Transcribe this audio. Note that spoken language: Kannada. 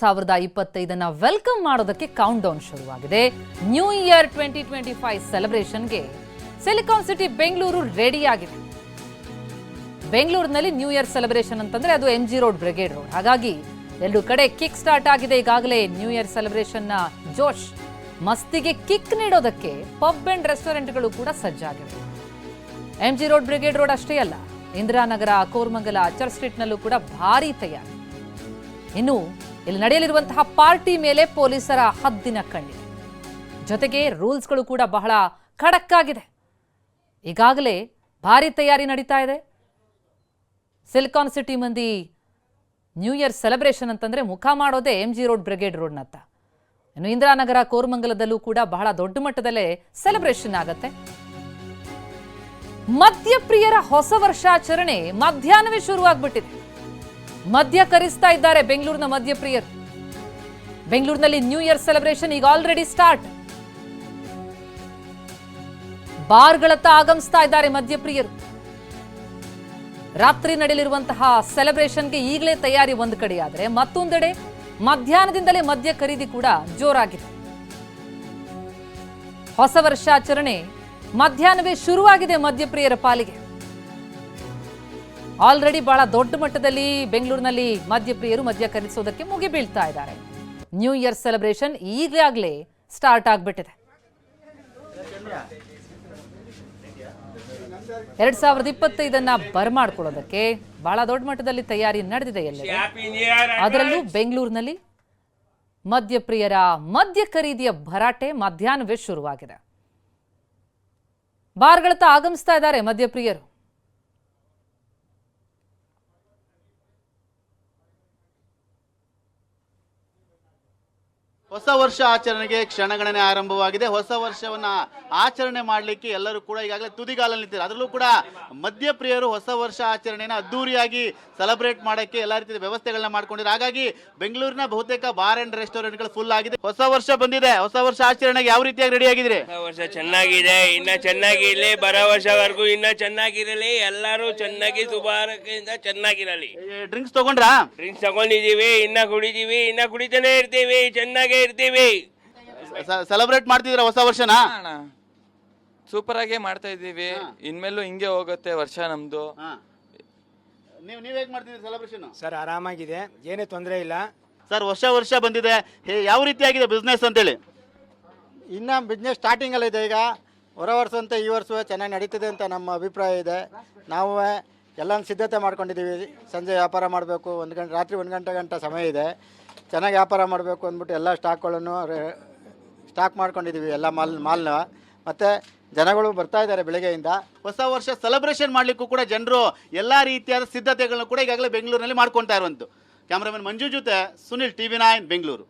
2025 ವೆಲ್ಕಮ್ ಮಾಡೋದಕ್ಕೆ ಕೌಂಟ್ ಡೌನ್ ಶುರುವಾಗಿದೆ. ನ್ಯೂ ಇಯರ್ 2025 ಸೆಲೆಬ್ರೇಷನ್ಗೆ ಸಿಲಿಕಾನ್ ಸಿಟಿ ಬೆಂಗಳೂರು ರೆಡಿ ಆಗಿದೆ. ಬೆಂಗಳೂರಿನಲ್ಲಿ ನ್ಯೂ ಇಯರ್ ಸೆಲೆಬ್ರೇಷನ್ ಅಂತಂದ್ರೆ ಅದು MG ರೋಡ್, ಬ್ರಿಗೇಡ್ ರೋಡ್. ಹಾಗಾಗಿ ಎರಡು ಕಡೆ ಕಿಕ್ ಸ್ಟಾರ್ಟ್ ಆಗಿದೆ. ಈಗಾಗಲೇ ನ್ಯೂ ಇಯರ್ ಸೆಲೆಬ್ರೇಷನ್ನ ಜೋಶ್ ಮಸ್ತಿಗೆ ಕಿಕ್ ನೀಡೋದಕ್ಕೆ ಪಬ್ ಅಂಡ್ ರೆಸ್ಟೋರೆಂಟ್ಗಳು ಕೂಡ ಸಜ್ಜಾಗಿವೆ. MG ರೋಡ್, ಬ್ರಿಗೇಡ್ ರೋಡ್ ಅಷ್ಟೇ ಅಲ್ಲ, ಇಂದಿರಾನಗರ, ಕೋರಮಂಗಲ, ಚರ್ಚ್ ಸ್ಟ್ರೀಟ್ನಲ್ಲೂ ಕೂಡ ಭಾರೀ ತಯಾರಿ. ಇನ್ನು ಇಲ್ಲಿ ನಡೆಯಲಿರುವಂತಹ ಪಾರ್ಟಿ ಮೇಲೆ ಪೊಲೀಸರ ಹದ್ದಿನ ಕಣ್ಣಿದೆ. ಜೊತೆಗೆ ರೂಲ್ಸ್ಗಳು ಕೂಡ ಬಹಳ ಖಡಕ್ ಆಗಿದೆ. ಈಗಾಗಲೇ ಭಾರಿ ತಯಾರಿ ನಡೀತಾ ಇದೆ. ಸಿಲಿಕಾನ್ ಸಿಟಿ ಮಂದಿ ನ್ಯೂ ಇಯರ್ ಸೆಲೆಬ್ರೇಷನ್ ಅಂತಂದ್ರೆ ಮುಖ ಮಾಡೋದೇ MG ರೋಡ್, ಬ್ರಿಗೇಡ್ ರೋಡ್ನತ್ತ. ಇನ್ನು ಇಂದಿರಾನಗರ, ಕೋರಮಂಗಲದಲ್ಲೂ ಕೂಡ ಬಹಳ ದೊಡ್ಡ ಮಟ್ಟದಲ್ಲೇ ಸೆಲೆಬ್ರೇಷನ್ ಆಗತ್ತೆ. ಮದ್ಯಪ್ರಿಯರ ಹೊಸ ವರ್ಷಾಚರಣೆ ಮಧ್ಯಾಹ್ನವೇ ಶುರುವಾಗ್ಬಿಟ್ಟಿದೆ. ಮದ್ಯ ಕರಿಸ್ತಾ ಇದ್ದಾರೆ ಬೆಂಗಳೂರಿನ ಮದ್ಯಪ್ರಿಯರು. ಬೆಂಗಳೂರಿನಲ್ಲಿ ನ್ಯೂ ಇಯರ್ ಸೆಲೆಬ್ರೇಷನ್ ಈಗ ಆಲ್ರೆಡಿ ಸ್ಟಾರ್ಟ್. ಬಾರ್ಗಳತ್ತ ಆಗಮಿಸ್ತಾ ಇದ್ದಾರೆ ಮದ್ಯಪ್ರಿಯರು. ರಾತ್ರಿ ನಡೆಯಲಿರುವಂತಹ ಸೆಲೆಬ್ರೇಷನ್ಗೆ ಈಗಲೇ ತಯಾರಿ ಒಂದು ಕಡೆ ಆದರೆ, ಮತ್ತೊಂದೆಡೆ ಮಧ್ಯಾಹ್ನದಿಂದಲೇ ಮದ್ಯ ಖರೀದಿ ಕೂಡ ಜೋರಾಗಿದೆ. ಹೊಸ ವರ್ಷಾಚರಣೆ ಮಧ್ಯಾಹ್ನವೇ ಶುರುವಾಗಿದೆ ಮದ್ಯಪ್ರಿಯರ ಪಾಲಿಗೆ. ಆಲ್ರೆಡಿ ಬಹಳ ದೊಡ್ಡ ಮಟ್ಟದಲ್ಲಿ ಬೆಂಗಳೂರಿನಲ್ಲಿ ಮದ್ಯಪ್ರಿಯರು ಮದ್ಯ ಖರೀದಿಸೋದಕ್ಕೆ ಮುಗಿ ಬೀಳ್ತಾ ಇದ್ದಾರೆ. ನ್ಯೂ ಇಯರ್ ಸೆಲೆಬ್ರೇಷನ್ ಈಗಾಗಲೇ ಸ್ಟಾರ್ಟ್ ಆಗ್ಬಿಟ್ಟಿದೆ. 2025 ಬರಮಾಡ್ಕೊಳ್ಳೋದಕ್ಕೆ ಬಹಳ ದೊಡ್ಡ ಮಟ್ಟದಲ್ಲಿ ತಯಾರಿ ನಡೆದಿದೆ ಎಲ್ಲೆಡೆ. ಅದರಲ್ಲೂ ಬೆಂಗಳೂರಿನಲ್ಲಿ ಮದ್ಯಪ್ರಿಯರ ಮದ್ಯ ಖರೀದಿಯ ಭರಾಟೆ ಮಧ್ಯಾಹ್ನವೇ ಶುರುವಾಗಿದೆ. ಬಾರ್ಗಳತ್ತ ಆಗಮಿಸ್ತಾ ಇದ್ದಾರೆ ಮದ್ಯಪ್ರಿಯರು. ಹೊಸ ವರ್ಷ ಆಚರಣೆಗೆ ಕ್ಷಣಗಣನೆ ಆರಂಭವಾಗಿದೆ. ಹೊಸ ವರ್ಷವನ್ನ ಆಚರಣೆ ಮಾಡಲಿಕ್ಕೆ ಎಲ್ಲರೂ ಕೂಡ ಈಗಾಗಲೇ ತುದಿಗಾಲಲ್ಲಿ ನಿಂತಿದ್ದಾರೆ. ಅದರಲ್ಲೂ ಕೂಡ ಮದ್ಯಪ್ರಿಯರು ಹೊಸ ವರ್ಷ ಆಚರಣೆಯನ್ನು ಅದ್ದೂರಿಯಾಗಿ ಸೆಲೆಬ್ರೇಟ್ ಮಾಡೋಕ್ಕೆ ಎಲ್ಲ ರೀತಿಯ ವ್ಯವಸ್ಥೆಗಳನ್ನ ಮಾಡ್ಕೊಂಡಿದ್ದಾರೆ. ಹಾಗಾಗಿ ಬೆಂಗಳೂರಿನ ಬಹುತೇಕ ಬಾರ್ ಅಂಡ್ ರೆಸ್ಟೋರೆಂಟ್ಗಳು ಫುಲ್ ಆಗಿದೆ. ಹೊಸ ವರ್ಷ ಬಂದಿದೆ. ಹೊಸ ವರ್ಷ ಆಚರಣೆಗೆ ಯಾವ ರೀತಿಯಾಗಿ ರೆಡಿ ಆಗಿದ್ರೆ? ಹೊಸ ವರ್ಷ ಚೆನ್ನಾಗಿದೆ, ಇನ್ನ ಚೆನ್ನಾಗಿರಲಿ, ಬರೋ ವರ್ಷವರೆಗೂ ಇನ್ನ ಚೆನ್ನಾಗಿರಲಿ, ಎಲ್ಲರೂ ಚೆನ್ನಾಗಿ ಸುಮಾರಕ್ಕಿಂತ ಚೆನ್ನಾಗಿರಲಿ. ಡ್ರಿಂಕ್ಸ್ ತಗೊಂಡ್ರಾ? ಡ್ರಿಂಕ್ಸ್ ತಗೊಂಡಿದೀವಿ, ಇನ್ನ ಕುಡಿದೀವಿ, ಇನ್ನ ಕುಡಿತಾನೆ ಇರ್ತೀವಿ, ಚೆನ್ನಾಗೇ ಇರ್ತೀವಿ. ಸೆಲೆಬ್ರೇಟ್ ಮಾಡ್ತಿದ್ರ ಹೊಸ ವರ್ಷನ? ಸೂಪರ್ ಆಗೇ ಮಾಡ್ತಾ ಇದ್ದೀವಿ. ಇನ್ಮೇಲೂ ಹಿಂಗೆ ಹೋಗುತ್ತೆ ವರ್ಷ ನಮ್ದು. ನೀವು ಹೇಗೆ ಮಾಡ್ತಿದ್ದೀರಿ ಸೆಲೆಬ್ರೇಷನ್? ಸರ್ ಆರಾಮಾಗಿದೆ, ಏನೇ ತೊಂದರೆ ಇಲ್ಲ ಸರ್. ವರ್ಷ ಬಂದಿದೆ, ಯಾವ ರೀತಿಯಾಗಿದೆ ಬಿಸ್ನೆಸ್ ಅಂತೇಳಿ? ಇನ್ನು ಬಿಸ್ನೆಸ್ ಸ್ಟಾರ್ಟಿಂಗಲ್ಲಿ ಇದೆ. ಈಗ ಹೊರ ವರ್ಷ ಅಂತ ಈ ವರ್ಷ ಚೆನ್ನಾಗಿ ನಡೀತಿದೆ ಅಂತ ನಮ್ಮ ಅಭಿಪ್ರಾಯ ಇದೆ. ನಾವು ಎಲ್ಲ ಸಿದ್ಧತೆ ಮಾಡ್ಕೊಂಡಿದ್ದೀವಿ. ಸಂಜೆ ವ್ಯಾಪಾರ ಮಾಡಬೇಕು, ರಾತ್ರಿ 1 ಗಂಟೆ ಸಮಯ ಇದೆ. ಚೆನ್ನಾಗಿ ವ್ಯಾಪಾರ ಮಾಡಬೇಕು ಅಂದ್ಬಿಟ್ಟು ಎಲ್ಲ ಸ್ಟಾಕ್ಗಳನ್ನು ಸ್ಟಾಕ್ ಮಾಡ್ಕೊಂಡಿದ್ದೀವಿ, ಎಲ್ಲ ಮಾಲ್ನ. ಮತ್ತು ಜನಗಳು ಬರ್ತಾ ಇದ್ದಾರೆ ಬೆಳಗ್ಗೆಯಿಂದ. ಹೊಸ ವರ್ಷ ಸೆಲೆಬ್ರೇಷನ್ ಮಾಡಲಿಕ್ಕೂ ಕೂಡ ಜನರು ಎಲ್ಲ ರೀತಿಯಾದ ಸಿದ್ಧತೆಗಳನ್ನು ಕೂಡ ಈಗಾಗಲೇ ಬೆಂಗಳೂರಿನಲ್ಲಿ ಮಾಡ್ಕೊಳ್ತಾ ಇರುವಂಥದ್ದು. ಕ್ಯಾಮ್ರಾಮನ್ ಮಂಜು ಜೊತೆ ಸುನಿಲ್, TV9 ಬೆಂಗಳೂರು.